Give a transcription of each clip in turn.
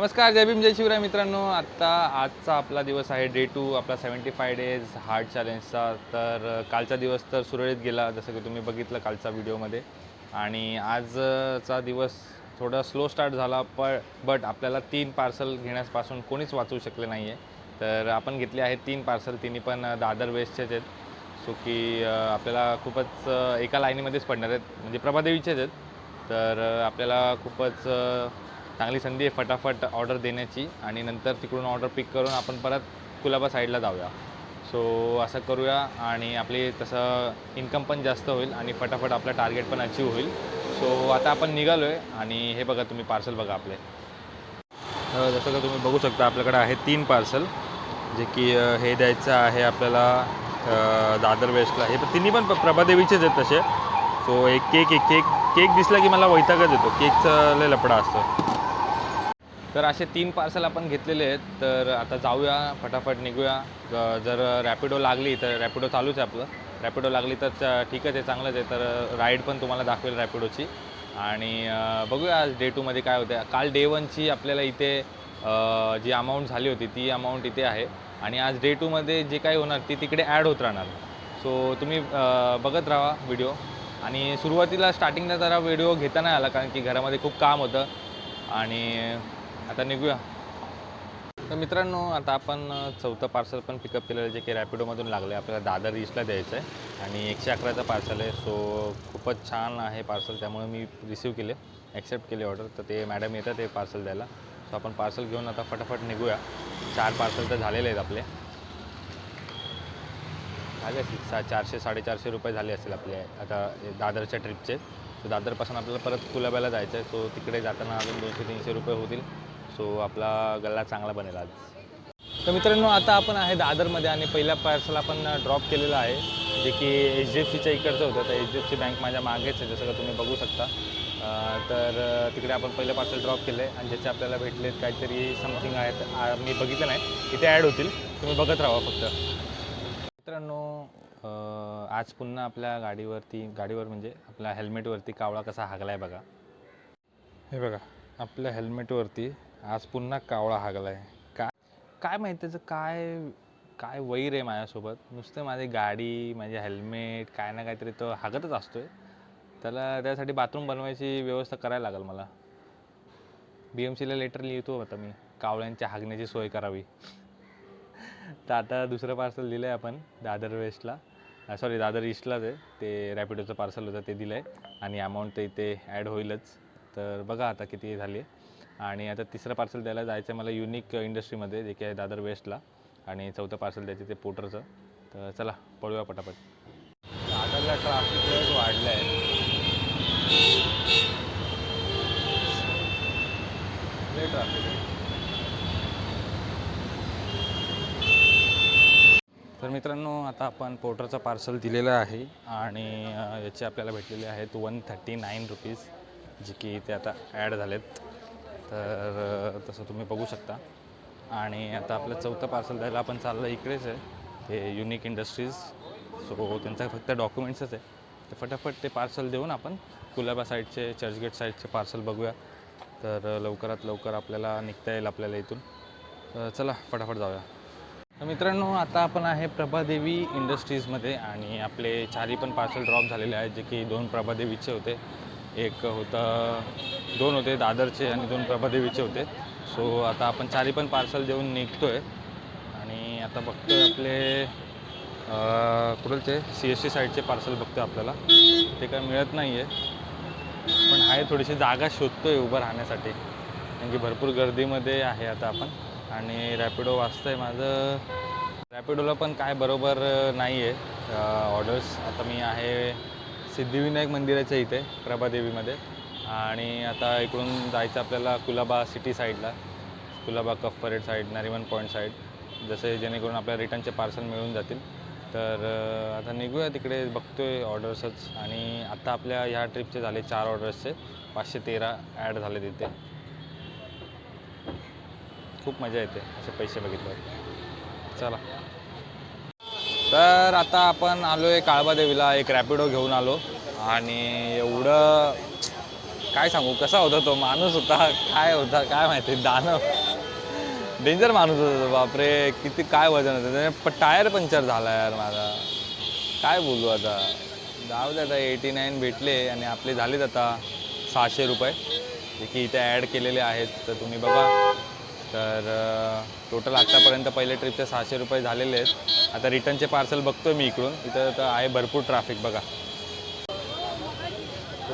नमस्कार, जय भीम जय शिवराय मित्रांनो. आजचा आपला दिवस आहे डे 2 आपला 75 डेज हार्ट चॅलेंजचा. तर कालचा दिवस तर सुरळीत गेला, जसं की तुम्ही बघितलं कालचा व्हिडिओमध्ये. आणि आजचा दिवस थोडा स्लो स्टार्ट झाला, बट आपल्याला 3 पार्सल घेण्यापासून कोणीच वाचवू शकले नाही आहे. तर आपण घेतले आहेत 3 पार्सल, तिन्ही पण दादर वेस्टचेच आहेत. सो की आपल्याला खूपच एका लाईनीमध्येच पडणार आहेत, म्हणजे प्रभादेवीचेच आहेत. तर आपल्याला खूपच चांगली संधी आहे फटाफट ऑर्डर देण्याची, आणि नंतर तिकडून ऑर्डर पिक करून आपण परत कुलाबा साईडला जाऊया. सो असं करूया, आणि आपली तसं इन्कम पण जास्त होईल आणि फटाफट आपलं टार्गेट पण अचीव होईल. सो आता आपण निघालो आहे, आणि हे बघा तुम्ही पार्सल बघा आपले. जसं का तुम्ही बघू शकता आपल्याकडे आहे 3 पार्सल, जे की हे द्यायचं आहे आपल्याला दादर वेस्टला. हे तिन्ही पण प्रभादेवीचेच आहेत तसे. सो एक केक दिसला की मला वैतागच येतो. केकचा लय लफडा असतो. तर असे 3 पार्सल आपण घेतलेले आहेत. तर आता जाऊया, फटाफट निघूया. जर रॅपिडो लागली तर रॅपिडो चालूच आहे आपलं. रॅपिडो लागली तर ठीकच आहे, चांगलंच आहे. तर राईड पण तुम्हाला दाखवेल रॅपिडोची. आणि बघूया आज डे 2मध्ये काय होतं. काल डे 1ची आपल्याला इथे जी अमाऊंट झाली होती ती अमाऊंट इथे आहे, आणि आज डे 2मध्ये जे काही होणार ती तिकडे ॲड होत राहणार. सो तुम्ही बघत राहा व्हिडिओ. आणि सुरुवातीला स्टार्टिंगला जरा व्हिडिओ घेता नाही आला, कारण की घरामध्ये खूप काम होतं. आणि आता निघूया. तर मित्रांनो, आता आपण चौथं पार्सल पण पिकअप केलेलं, जे की रॅपिडोमधून लागलं आहे. आपल्याला दादर ईस्टला द्यायचं आहे, आणि 111चं पार्सल आहे. सो खूपच छान आहे पार्सल, त्यामुळे मी रिसीव केले, ॲक्सेप्ट केले ऑर्डर. तर ते मॅडम येतात ते पार्सल द्यायला. सो आपण पार्सल घेऊन आता फटाफट निघूया. 4 पार्सल तर झालेले आहेत आपले. झाले असतील 400-450 रुपये झाले असतील आपले आता दादरच्या ट्रिपचे. सो दादरपासून आपल्याला परत कुलाब्याला जायचं आहे. सो तिकडे जाताना अजून 200-300 रुपये होतील. सो आपला गल्ला चांगला बनेल आज. तर मित्रांनो, आता आपण आहे दादरमध्ये, आणि पहिला पार्सल आपण ड्रॉप केलेला आहे, जे की HDFCच्या इकडचं होतं. तर HDFC बँक माझ्या मागेच आहे, जसं का तुम्ही बघू शकता. तर तिकडे आपण पहिलं पार्सल ड्रॉप केलं आहे, आणि ज्याचे आपल्याला भेटलेत काहीतरी समथिंग आहेत. मी बघितलं नाही, इथे ॲड होतील, तुम्ही बघत राहा फक्त. मित्रांनो, आज पुन्हा आपल्या गाडीवर म्हणजे आपल्या हेल्मेटवरती कावळा कसा हागला आहे बघा. हे बघा, आपल्या हेल्मेटवरती आज पुन्हा कावळा हागला आहे. काय माहिती त्याचं काय काय वैर आहे माझ्यासोबत. नुसतं माझी गाडी, माझे हेल्मेट, काय ना काहीतरी तो हागतच असतोय. त्यासाठी बाथरूम बनवायची व्यवस्था करायला लागेल मला. BMCला लेटर लिहितो आता मी, कावळ्यांच्या हागण्याची सोय करावी. तर आता दुसरं पार्सल दिलं आहे आपण दादर वेस्टला, सॉरी दादर ईस्टलाच आहे. ते रॅपिडोचं पार्सल होतं ते दिलं आहे, आणि अमाऊंट तर इथे ॲड होईलच. तर बघा आता किती झाली आहे. आणि आता तिसरं पार्सल द्यायला जायचं आहे मला युनिक इंडस्ट्रीमध्ये, जे की आहे दादर वेस्टला. आणि चौथं पार्सल द्यायचं ते पोर्टरचं. तर चला पळूया पटापट. दादरला ट्रॅफिक लयच वाढलं आहे, लय ट्रॅफिक आहे. तर मित्रांनो, आता आपण पोर्टरचं पार्सल दिलेलं आहे, आणि याचे आपल्याला भेटलेले आहेत 139 रुपीज, जे की ते आता ॲड झालेत. तर तसं तुम्ही बघू शकता. आणि आता आपलं चौथं पार्सल द्यायला आपण चाललं इकडेच आहे, ते युनिक इंडस्ट्रीज. सो त्यांचा फक्त डॉक्युमेंट्सच आहे. तर फटाफट ते पार्सल देऊन आपण कुलाबा साईडचे, चर्चगेट साईडचे पार्सल बघूया. तर लवकरात लवकर आपल्याला निघता येईल आपल्याला इथून. तर चला फटाफट जाऊया. तर मित्रांनो, आता आपण आहे प्रभादेवी इंडस्ट्रीजमध्ये, आणि आपले 4ही पण पार्सल ड्रॉप झालेले आहेत, जे की 2 प्रभादेवीचे होते. एक दोन होते दादरचे, आणि 2 प्रभादेवीचे होते. सो आता आपण 4ही पण पार्सल देऊन निघतो आहे. आणि आता बघतो आहे आपले कुठलचे CST साईडचे पार्सल बघतो आहे. आपल्याला ते काय मिळत नाही आहे, पण आहे थोडीशी जागा शोधतो आहे उभं राहण्यासाठी, कारण की भरपूर गर्दीमध्ये आहे आता आपण. आणि रॅपिडो वाजतं आहे माझं. रॅपिडोला पण काय बरोबर नाही आहे ऑर्डर्स. आता मी आहे सिद्धिविनायक मंदिराच्या इथे प्रभादेवीमध्ये, आणि आता इकडून जायचं आपल्याला कुलाबा सिटी साईडला, Colaba Cuff Parade side, Nariman Point side, जसे जेणेकरून आपल्याला रिटर्नचे पार्सल मिळून जातील. तर आता निघूया तिकडे, बघतोय ऑर्डर्सच. आणि आता आपल्या ह्या ट्रिपचे झाले 4 ऑर्डर्सचे 513 ॲड झाले तिथे. खूप मजा येते असे पैसे बघितल्यावर. चला, तर आता आपण आलो आहे काळबादेवीला, एक रॅपिडो घेऊन आलो. आणि एवढं काय सांगू कसा होता तो माणूस होता काय होता काय माहिती दानव डेंजर माणूस होता तो बापरे किती काय वजन होतं त्याने टायर पंक्चर झाला यार माझा काय बोलू आता जाऊ दे आता 89 भेटले आणि आपले झालेत आता 600 रुपये जे की इथे ॲड केलेले आहेत तर तुम्ही बघा तर टोटल आत्तापर्यंत पहिले ट्रिपचे 600 रुपये झालेले आहेत आता रिटर्नचे पार्सल बघतोय मी इकडून इथं तर आहे भरपूर ट्रॅफिक बघा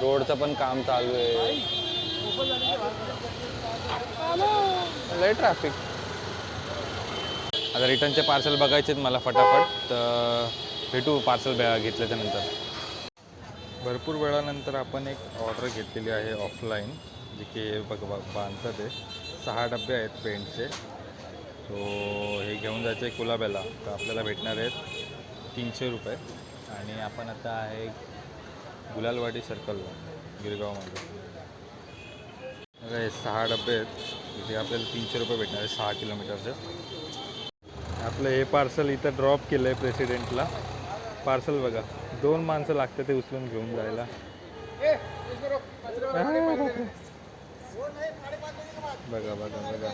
रोडचं पण काम चालू आहे लय ट्रॅफिक आता रिटर्नचे पार्सल बघायचे आहेत मला फटाफट तर भेटू पार्सल घेतल्याच्या नंतर भरपूर वेळानंतर आपण एक ऑर्डर घेतलेली आहे ऑफलाईन जे की बांधतात ते 6 डबे आहेत पेंटचे सो हे घेऊन जायचे आहे कुलाब्याला तर आपल्याला भेटणार आहेत 300 रुपये आणि आपण आता आहे गुलालवाडी सर्कलला गिरगावमध्ये हे 6 डबे आहेत इथे आपल्याला 300 रुपये भेटणार आहे 6 किलोमीटरचं आपलं हे पार्सल इथं ड्रॉप केलं आहे प्रेसिडेंटला पार्सल बघा 2 माणसं लागतं ते उचलून घेऊन जायला बघा बघा बघा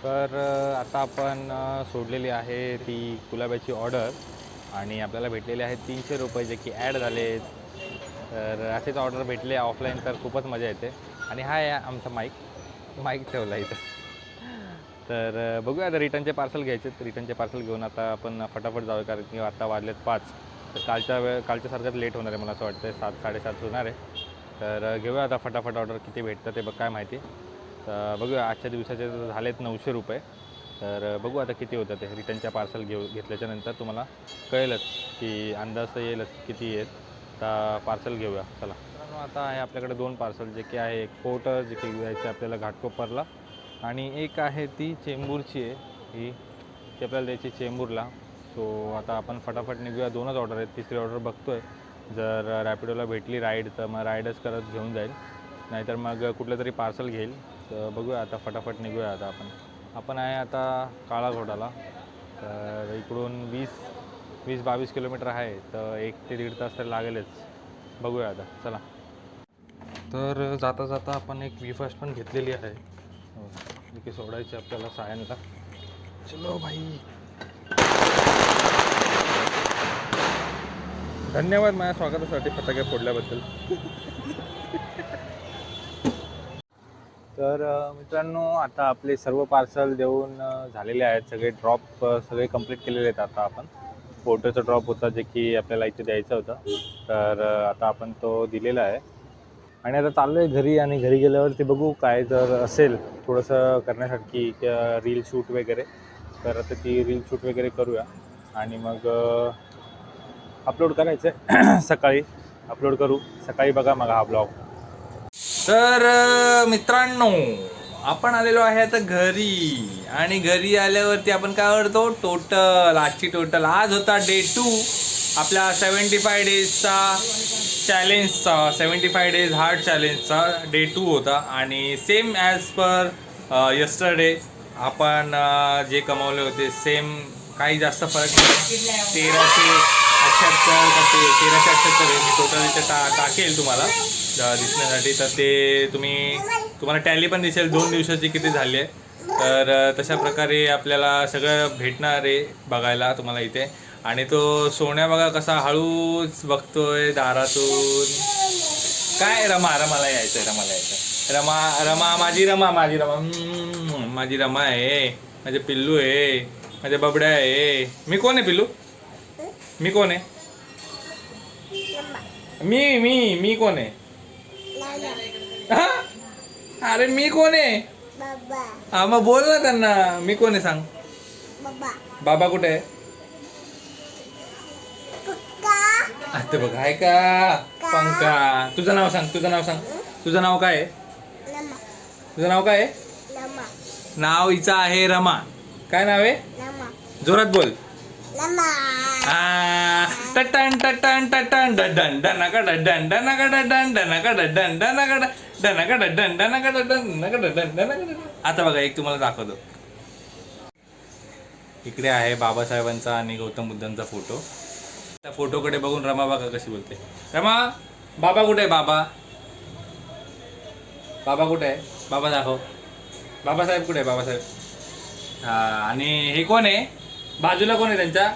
तर आता आपण सोडलेली आहे ती गुलाबाची ऑर्डर आणि आपल्याला भेटलेले आहेत 300 रुपये जे की ॲड झाले तर असेच ऑर्डर भेटले ऑफलाईन तर खूपच मजा येते आणि हा आहे आमचा माईक ठेवला इथं तर बघूया आता रिटर्नचे पार्सल घ्यायचे रिटर्नचे पार्सल घेऊन आता आपण फटाफट जाऊया कारण की आता वाजलेत 5 तर कालच्यासारखंच लेट होणार आहे मला असं वाटतं 7 साडेसात होणार आहे तर घेऊया आता फटाफट ऑर्डर किती भेटतं ते काय माहिती तर बघूया आजच्या दिवसाचे झालेत 900 रुपये तर बघू आता किती होतं ते रिटर्नच्या पार्सल घेतल्याच्या नंतर तुम्हाला कळेलच की अंदाज तर येईलच किती येत तर पार्सल घेऊया चला आता आहे आपल्याकडे 2 पार्सल जे की आहे एक पोर्टर जे की घ्यायचे आपल्याला घाटकोपरला आणि एक आहे ती चेंबूरची आहे ही ती आपल्याला द्यायची चेंबूरला सो आता आपण फटाफट निघूया 2च ऑर्डर आहेत तिसरी ऑर्डर बघतोय जर रॅपिडोला भेटली राईड तर मग राईडच करत घेऊन जाईल नाहीतर मग कुठलं तरी पार्सल घेईल तर बघूया आता फटाफट निघूया आता आपण आहे आता काळा घोडाला तर इकडून 20-22 किलोमीटर आहे तर 1 ते 1.5 तास तर लागेलच बघूया आता चला तर जाता जाता आपण एक वी फास्ट पण घेतलेली आहे की सोडायची आपल्याला सायनला चलो भाई धन्यवाद माझ्या स्वागतासाठी फटाके फोडल्याबद्दल तर मित्रांनो आता आपले सर्व पार्सल देऊन झालेले आहेत सगळे ड्रॉप सगळे कंप्लीट केलेले आहेत आता आपण फोटोचा ड्रॉप होता जे की आपल्याला इथे द्यायचा होता तर आता आपण तो दिलेला आहे आणि आता चाललो आहे घरी आणि घरी गेल्यावर ते बघू काय जर असेल थोडंसं करण्यासाठी रील शूट वगैरे तर आता ती रील शूट वगैरे करूया आणि मग अपलोड करायचं आहे सकाळी अपलोड करू सकाळी बघा मग हा ब्लॉग तर मित्रांनो आपण आलेलो आहे आता घरी आणि घरी आल्यावरती आपण काय करतो टोटल आजची टोटल आज होता डे 2 आपल्या 75 डेजचा चॅलेंजचा 75 डेज हार्ड चॅलेंजचा डे 2 होता आणि सेम ॲज पर यस्टरडे आपण जे कमावले होते सेम काही जास्त फरक नाही 1378 का 1378 मी टोटल इथे टाकेल तुम्हाला दिसण्यासाठी तर ते तुम्हाला टॅली पण दिसेल 2 दिवसाची किती झाली आहे तर तशा प्रकारे आपल्याला सगळं भेटणार आहे बघायला तुम्हाला इथे आणि तो सोन्या बघा कसा हळूच बघतोय दारातून काय रमाला यायचं रमा माझी रमा आहे माझे पिल्लू आहे माझे बबड्या आहे मी कोण आहे पिल्लू मी कोण आहे मी कोण आहे अरे मी कोण आहे हा मग बोल ना त्यांना मी कोण आहे सांग बाबा कुठे आहे आता बघ आहे का पंका तुझं नाव सांग तुझं नाव काय आहे नाव हिचं आहे रमा काय नाव आहे जोरात बोल टटन टटन टटन डडन डनका डडन डनका डडन डनका डडन डनका डनका डडन डनका डडन डनका डडन डनका आता बघा एक तुम्हाला दाखवतो इकडे आहे बाबासाहेबांचा आणि गौतम बुद्धांचा फोटो त्या फोटोकडे बघून रमा बघा कशी बोलते रमा बाबा कुठे आहे बाबा बाबा कुठे आहे? बाबा दाखव. बाबासाहेब कुठे आहे? बाबासाहेब. हा, आणि हे कोण आहे? बाजूला कोण आहे त्यांच्या?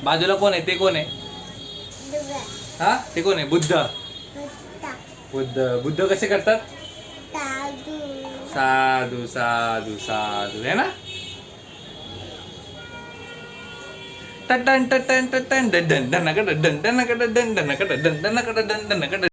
बाजूला कोण आहे? ते कोण आहे? हा, ते कोण आहे? बुद्ध. बुद्ध. बुद्ध कसे करतात? साधू साधू साधू है ना. टन टन टन टन टन टन टन टन टन टन टन टन टन टन टन टन टन